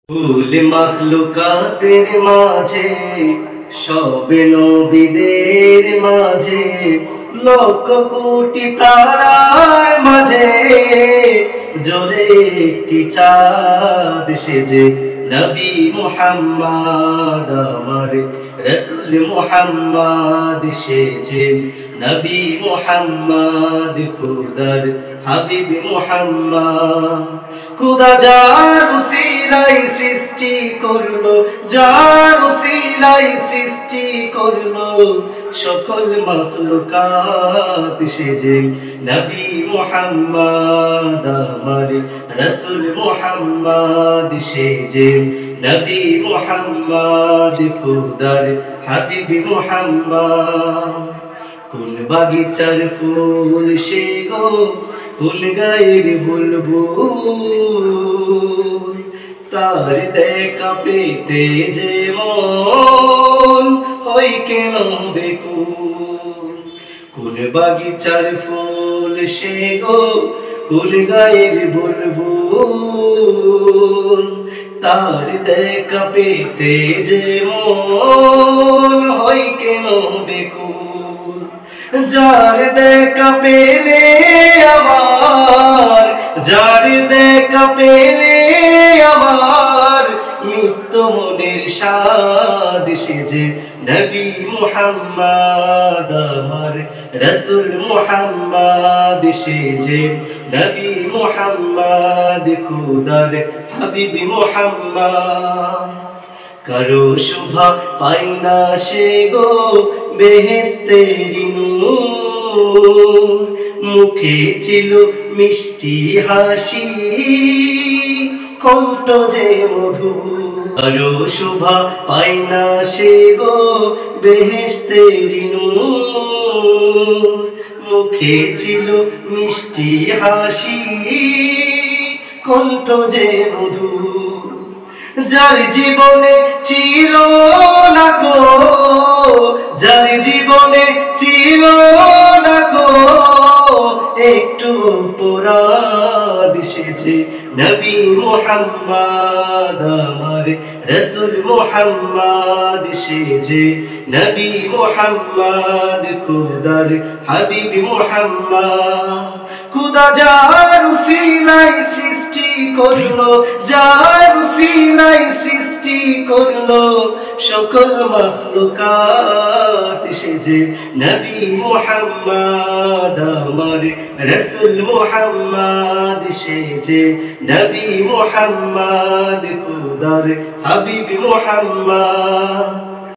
কুল মাখলুকাতের মাঝে সবে নবীদের মাঝে লক্ষ কোটি তারার মাঝে জ্বলে একটি চাঁদ সেজে নবী মুহাম্মদ আমার রাসূল মুহাম্মদ সেজে নবী মুহাম্মদ খুদার হাবিব মুহাম্মদ। খুদা যার উসিলায় সৃষ্টি করলো, যার উসিলায় সৃষ্টি করলো সকল মাখলুকাত সেজে নবী মুহাম্মদ আমার রাসূল মুহাম্মদ সেজে নবী মুহাম্মদ খুদার হাবিব মুহাম্মদ। কোন বাগিচার ফুল সে গো, কোন গায়ের বুলবুল, তার দেখা পেতে যে মন হয় কেন বেকুল। কোন বাগিচার ফুল সে গো, কোন গায়ের বুলবুল, তার দেখা পেতে যে মন হয় কেন বেকুল। যার দেখা পেলে আবার, যার দেখা পেলে আবার নিত্য মনের সাদ সেজে নবী মুহাম্মদ আমার রাসূল মুহাম্মদ সেজে নবী মুহাম্মদ খুদার হাবিব মুহাম্মদ। কারো শোভা পাই না সে গো বেহেশতের নূর, মুখে ছিল মিষ্টি হাসি কণ্ঠ যে মধুর। কারো শোভা পাই না সে গো বেহেশতের নূর, মুখে ছিল মিষ্টি হাসি কণ্ঠ যে মধুর। যার জীবনে ছিল না গো, যার জীবনে ছিল না গো একটু অপরাধ সেজে নবী মুহাম্মদ আমার রাসূল মুহাম্মদ সেজে নবী মুহাম্মদ খুদার হাবিব মুহাম্মদ। খুদা যার উসিলায় সৃষ্টি করলো, যার উসিলায় সৃষ্টি করলো সকল মাখলুকাত সেজে নবী মুহাম্মদ আমার রাসূল মুহাম্মদ সেজে নবী মুহাম্মদ খুদার হাবিব মুহাম্মদ।